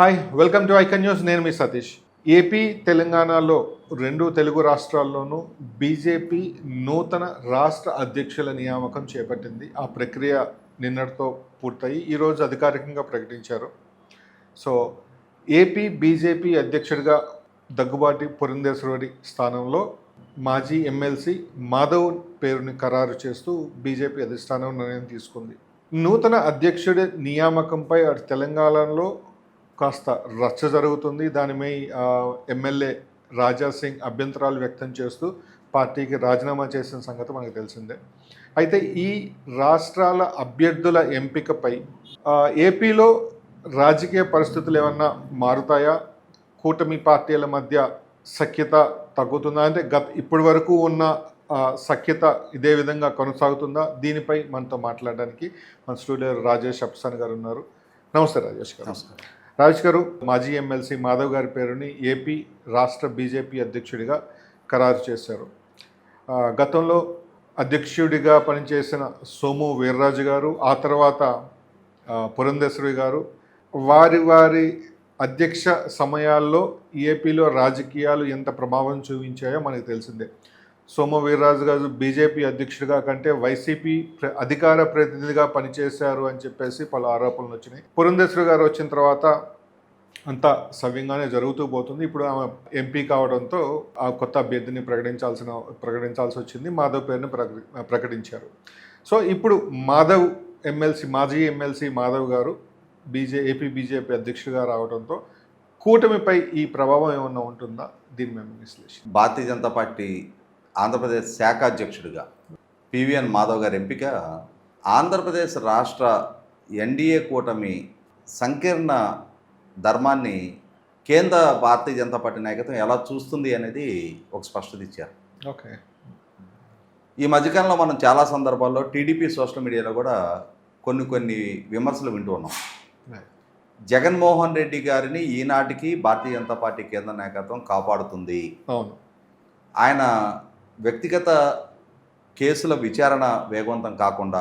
Hi, welcome to icon news. నేను మీ Satish. AP తెలంగాణలో రెండు తెలుగు రాష్ట్రాల్లోనూ బీజేపీ నూతన రాష్ట్ర అధ్యక్షుల నియామకం చేపట్టింది. ఆ ప్రక్రియ నిన్నటితో పూర్తయి ఈరోజు అధికారికంగా ప్రకటించారు. సో ఏపీ బీజేపీ అధ్యక్షుడిగా దగ్గుబాటి పురంధేశ్వరి స్థానంలో మాజీ ఎమ్మెల్సీ మాధవ్ పేరుని ఖరారు చేస్తూ బీజేపీ అధిష్టానం నిర్ణయం తీసుకుంది. నూతన అధ్యక్షుడి నియామకంపై అటు తెలంగాణలో కాస్త రచ్చ జరుగుతుంది. దానిపై ఎమ్మెల్యే రాజా సింగ్ అభ్యంతరాలు వ్యక్తం చేస్తూ పార్టీకి రాజీనామా చేసిన సంగతి మనకు తెలిసిందే. అయితే ఈ రాష్ట్రాల అభ్యర్థుల ఎంపికపై ఏపీలో రాజకీయ పరిస్థితులు ఏమన్నా మారుతాయా? కూటమి పార్టీల మధ్య సఖ్యత తగ్గుతుందా? అంటే ఇప్పటి వరకు ఉన్న సఖ్యత ఇదే విధంగా కొనసాగుతుందా? దీనిపై మనతో మాట్లాడడానికి మన స్టూడియో రాజేష్ అప్సాన్ గారు ఉన్నారు. నమస్తే రాజేష్ గారు. నమస్కారం. రాజేష్ గారు, మాజీ ఎమ్మెల్సీ మాధవ్ గారి పేరుని ఏపీ రాష్ట్ర బీజేపీ అధ్యక్షుడిగా ఖరారు చేశారు. గతంలో అధ్యక్షుడిగా పనిచేసిన సోము వీర్రాజు గారు, ఆ తర్వాత పురంధేశ్వరి గారు వారి అధ్యక్ష సమయాల్లో ఏపీలో రాజకీయాలు ఎంత ప్రభావం చూపించాయో మనకు తెలిసిందే. సోము వీర్రాజు గారు బీజేపీ అధ్యక్షుడిగా కంటే వైసీపీ అధికార ప్రతినిధిగా పనిచేశారు అని చెప్పేసి పలు ఆరోపణలు వచ్చినాయి. పురంధేశ్వరి గారు వచ్చిన తర్వాత అంతా సవ్యంగానే జరుగుతూ పోతుంది. ఇప్పుడు ఆమె ఎంపీ కావడంతో ఆ కొత్త అభ్యర్థిని ప్రకటించాల్సి వచ్చింది. మాధవ్ పేరుని ప్రకటించారు. సో ఇప్పుడు మాధవ్ మాజీ ఎమ్మెల్సీ మాధవ్ గారు ఏపీ బీజేపీ అధ్యక్షుడిగా రావడంతో కూటమిపై ఈ ప్రభావం ఏమన్నా ఉంటుందా? దీని మేము విశ్లేషణ. భారతీయ జనతా పార్టీ ఆంధ్రప్రదేశ్ శాఖ అధ్యక్షుడిగా పివిఎన్ మాధవ్ గారి ఎంపిక ఆంధ్రప్రదేశ్ రాష్ట్ర ఎన్డీఏ కూటమి సంకీర్ణ ధర్మాన్ని కేంద్ర భారతీయ జనతా పార్టీ నాయకత్వం ఎలా చూస్తుంది అనేది ఒక స్పష్టత ఇచ్చారు. ఓకే. ఈ మధ్యకాలంలో మనం చాలా సందర్భాల్లో టీడీపీ సోషల్ మీడియాలో కూడా కొన్ని విమర్శలు వింటూ ఉన్నాం. జగన్మోహన్ రెడ్డి గారిని ఈనాటికి భారతీయ జనతా పార్టీ కేంద్ర నాయకత్వం కాపాడుతుంది. అవును. ఆయన వ్యక్తిగత కేసుల విచారణ వేగవంతం కాకుండా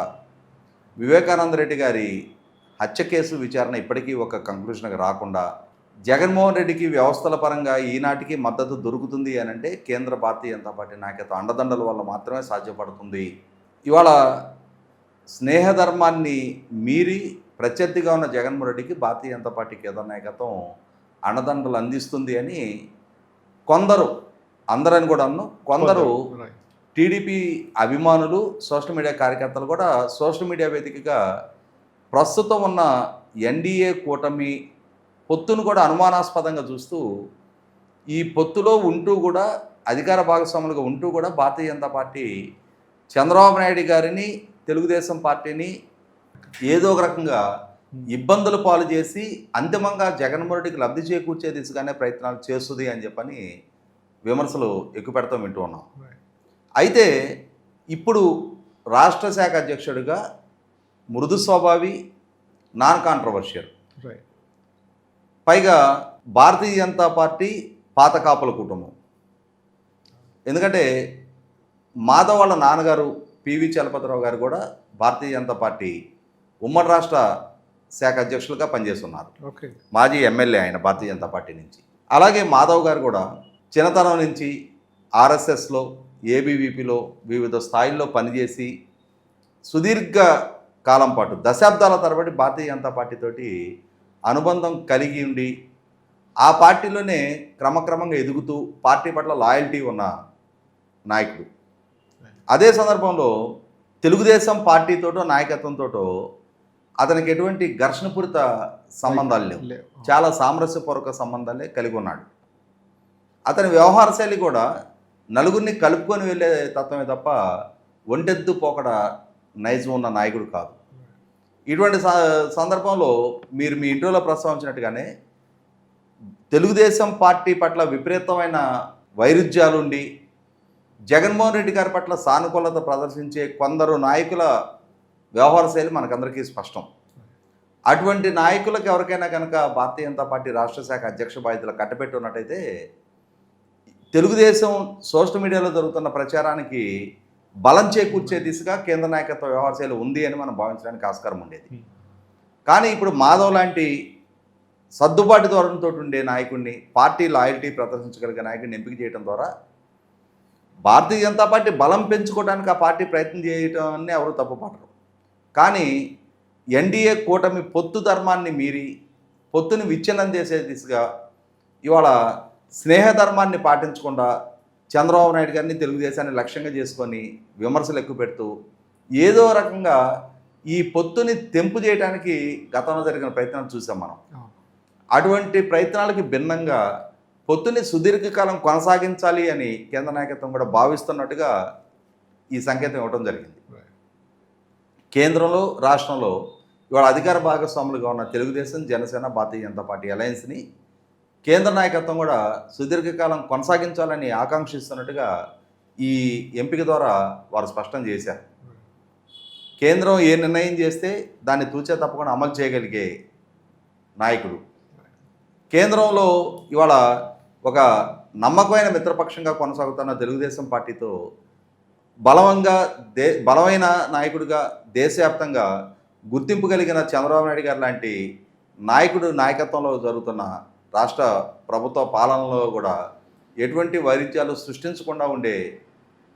వివేకానంద రెడ్డి గారి హత్య కేసు విచారణ ఇప్పటికీ ఒక కంక్లూషన్కి రాకుండా జగన్మోహన్ రెడ్డికి వ్యవస్థల పరంగా ఈనాటికి మద్దతు దొరుకుతుంది అని అంటే కేంద్ర భారతీయ జనతా పార్టీ నాయకత్వం అండదండల వల్ల మాత్రమే సాధ్యపడుతుంది. ఇవాళ స్నేహధర్మాన్ని మీరి ప్రత్యర్థిగా ఉన్న జగన్మోహన్ రెడ్డికి భారతీయ జనతా పార్టీ కేంద్ర నాయకత్వం అండదండలు అందిస్తుంది అని కొందరు, అందరని కూడా కొందరు టీడీపీ అభిమానులు, సోషల్ మీడియా కార్యకర్తలు కూడా సోషల్ మీడియా వేదికగా ప్రస్తుతం ఉన్న ఎన్డీఏ కూటమి పొత్తును కూడా అనుమానాస్పదంగా చూస్తూ ఈ పొత్తులో ఉంటూ కూడా అధికార భాగస్వాములుగా ఉంటూ కూడా భారతీయ జనతా పార్టీ చంద్రబాబు నాయుడు గారిని, తెలుగుదేశం పార్టీని ఏదో ఒక రకంగా ఇబ్బందులు పాలు చేసి అంతిమంగా జగన్మోహన్ రెడ్డికి లబ్ధి చేకూర్చే దిశగానే ప్రయత్నాలు చేస్తుంది అని చెప్పని విమర్శలు ఎక్కువ పెడతాం వింటూ ఉన్నాం. అయితే ఇప్పుడు రాష్ట్ర శాఖ అధ్యక్షుడిగా మృదు స్వభావి, నాన్ కాంట్రవర్షియల్, పైగా భారతీయ జనతా పార్టీ పాత కాపుల కుటుంబం. ఎందుకంటే మాధవ్ వాళ్ళ నాన్నగారు పివి చలపతిరావు గారు కూడా భారతీయ జనతా పార్టీ ఉమ్మడి రాష్ట్ర శాఖ అధ్యక్షులుగా పనిచేస్తున్నారు. మాజీ ఎమ్మెల్యే ఆయన భారతీయ జనతా పార్టీ నుంచి. అలాగే మాధవ్ గారు కూడా చిన్నతనం నుంచి ఆర్ఎస్ఎస్లో, ఏబీవీపీలో వివిధ స్థాయిల్లో పనిచేసి సుదీర్ఘ కాలం పాటు దశాబ్దాల తరబడి భారతీయ జనతా పార్టీతోటి అనుబంధం కలిగి ఉండి ఆ పార్టీలోనే క్రమక్రమంగా ఎదుగుతూ పార్టీ పట్ల లాయల్టీ ఉన్న నాయకుడు. అదే సందర్భంలో తెలుగుదేశం పార్టీతోటో నాయకత్వంతోటో అతనికి ఎటువంటి ఘర్షణపూరిత సంబంధాలు లేవు. చాలా సామరస్యపూర్వక సంబంధాలే కలిగి ఉన్నాడు. అతని వ్యవహార శైలి కూడా నలుగురిని కలుపుకొని వెళ్ళే తత్వమే తప్ప ఒంటెద్దు పోకడ నైజం ఉన్న నాయకుడు కాదు. ఇటువంటి సందర్భంలో మీరు మీ ఇంట్రోలో ప్రస్తావించినట్టుగానే తెలుగుదేశం పార్టీ పట్ల విపరీతమైన వైరుధ్యాలుండి జగన్మోహన్ రెడ్డి గారి పట్ల సానుకూలత ప్రదర్శించే కొందరు నాయకుల వ్యవహార శైలి మనకందరికీ స్పష్టం. అటువంటి నాయకులకు ఎవరికైనా కనుక భారతీయ జనతా పార్టీ రాష్ట్ర శాఖ అధ్యక్ష బాధ్యతలు కట్టబెట్టి ఉన్నట్టయితే తెలుగుదేశం సోషల్ మీడియాలో జరుగుతున్న ప్రచారానికి బలం చేకూర్చే దిశగా కేంద్ర నాయకత్వ వ్యవహార శైలి ఉంది అని మనం భావించడానికి ఆస్కారం ఉండేది. కానీ ఇప్పుడు మాధవ్ లాంటి సర్దుబాటు ధోరణితో ఉండే నాయకుడిని, పార్టీ లాయల్టీ ప్రదర్శించగలిగే నాయకుడిని ఎంపిక చేయడం ద్వారా భారతీయ జనతా పార్టీ బలం పెంచుకోవడానికి ఆ పార్టీ ప్రయత్నం చేయడాన్ని ఎవరు తప్పుపట్టరు. కానీ ఎన్డీఏ కూటమి పొత్తు ధర్మాన్ని మీరి పొత్తుని విచ్ఛిన్నం చేసే దిశగా ఇవాళ స్నేహధర్మాన్ని పాటించకుండా చంద్రబాబు నాయుడు గారిని తెలుగుదేశాన్ని లక్ష్యంగా చేసుకొని విమర్శలు ఎక్కువ పెడుతూ ఏదో రకంగా ఈ పొత్తుని తెంపు చేయడానికి గతంలో జరిగిన ప్రయత్నాలు చూసాం మనం. అటువంటి ప్రయత్నాలకి భిన్నంగా పొత్తుని సుదీర్ఘకాలం కొనసాగించాలి అని కేంద్ర నాయకత్వం కూడా భావిస్తున్నట్టుగా ఈ సంకేతం ఇవ్వడం జరిగింది. కేంద్రంలో రాష్ట్రంలో ఇవాళ అధికార భాగస్వాములుగా ఉన్న తెలుగుదేశం, జనసేన, భారతీయ జనతా పార్టీ అలయన్స్ని కేంద్ర నాయకత్వం కూడా సుదీర్ఘకాలం కొనసాగించాలని ఆకాంక్షిస్తున్నట్టుగా ఈ ఎంపిక ద్వారా వారు స్పష్టం చేశారు. కేంద్రం ఏ నిర్ణయం చేస్తే దాన్ని తూచే తప్పకుండా అమలు చేయగలిగే నాయకుడు. కేంద్రంలో ఇవాళ ఒక నమ్మకమైన మిత్రపక్షంగా కొనసాగుతున్న తెలుగుదేశం పార్టీతో బలమైన నాయకుడిగా దేశవ్యాప్తంగా గుర్తింపు కలిగిన చంద్రబాబు నాయుడు గారు లాంటి నాయకుడు నాయకత్వంలో జరుగుతున్న రాష్ట్ర ప్రభుత్వ పాలనలో కూడా ఎటువంటి వైరుధ్యాలు సృష్టించకుండా ఉండే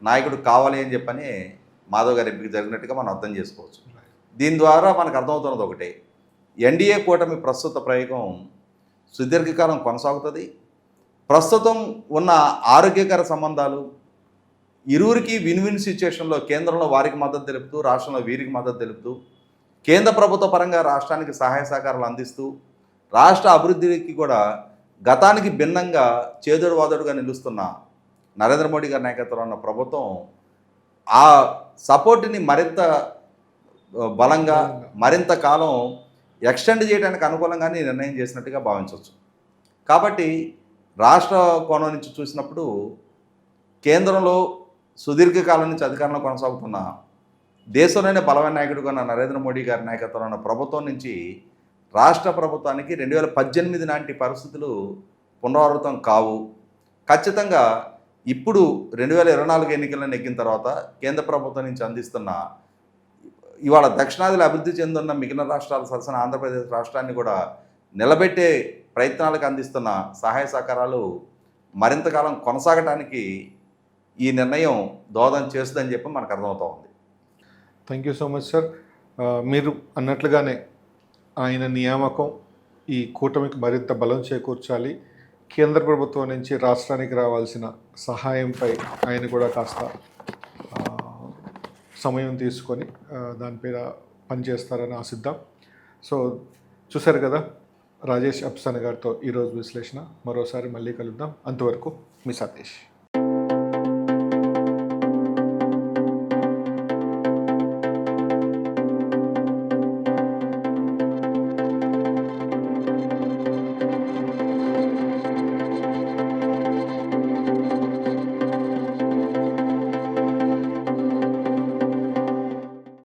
నాయకుడు కావాలి అని చెప్పని మాధవ్ గారి ఎంపిక జరిగినట్టుగా మనం అర్థం చేసుకోవచ్చు. దీని ద్వారా మనకు అర్థమవుతున్నది ఒకటే, ఎన్డీఏ కూటమి ప్రస్తుత ప్రయోగం సుదీర్ఘకాలం కొనసాగుతుంది. ప్రస్తుతం ఉన్న ఆరోగ్యకర సంబంధాలు ఇరువురికి విన్ విన్ సిచ్యుయేషన్లో కేంద్రంలో వారికి మద్దతు తెలుపుతూ, రాష్ట్రంలో వీరికి మద్దతు తెలుపుతూ, కేంద్ర ప్రభుత్వ పరంగా రాష్ట్రానికి సహాయ సహకారాలు అందిస్తూ, రాష్ట్ర అభివృద్ధికి కూడా గతానికి భిన్నంగా చేదోడు వాదోడుగా నిలుస్తున్న నరేంద్ర మోడీ గారి నాయకత్వంలో ఉన్న ప్రభుత్వం ఆ సపోర్ట్ని మరింత బలంగా మరింత కాలం ఎక్స్టెండ్ చేయడానికి అనుకూలంగానే నిర్ణయం చేసినట్టుగా భావించవచ్చు. కాబట్టి రాష్ట్ర కోణం నుంచి చూసినప్పుడు కేంద్రంలో సుదీర్ఘకాలం నుంచి అధికారంలో కొనసాగుతున్న దేశంలోనే బలమైన నాయకుడిగా ఉన్న నరేంద్ర మోడీ గారి నాయకత్వంలో ఉన్న ప్రభుత్వం నుంచి రాష్ట్ర ప్రభుత్వానికి 2018 నాటి పరిస్థితులు పునరావృతం కావు. ఖచ్చితంగా ఇప్పుడు 2024 ఎన్నికలను నెగ్గిన తర్వాత కేంద్ర ప్రభుత్వం నుంచి అందిస్తున్న ఇవాళ దక్షిణాదిలో అభివృద్ధి చెందున్న మిగిలిన రాష్ట్రాల సరసన ఆంధ్రప్రదేశ్ రాష్ట్రాన్ని కూడా నిలబెట్టే ప్రయత్నాలకు అందిస్తున్న సహాయ సహకారాలు మరింతకాలం కొనసాగడానికి ఈ నిర్ణయం దోహదం చేస్తుందని చెప్పి మనకు అర్థమవుతూ ఉంది. Thank you so much sir. మీరు అన్నట్లుగానే ఆయన నియామకం ఈ కూటమికి మరింత బలం చేకూర్చాలి. కేంద్ర ప్రభుత్వం నుంచి రాష్ట్రానికి రావాల్సిన సహాయంపై ఆయన కూడా కాస్త సమయం తీసుకొని దానిపైన పనిచేస్తారని ఆశిద్దాం. సో చూశారు కదా రాజేష్ అప్సాన గారితో ఈరోజు విశ్లేషణ. మరోసారి మళ్ళీ కలుద్దాం. అంతవరకు మీ సతీష్.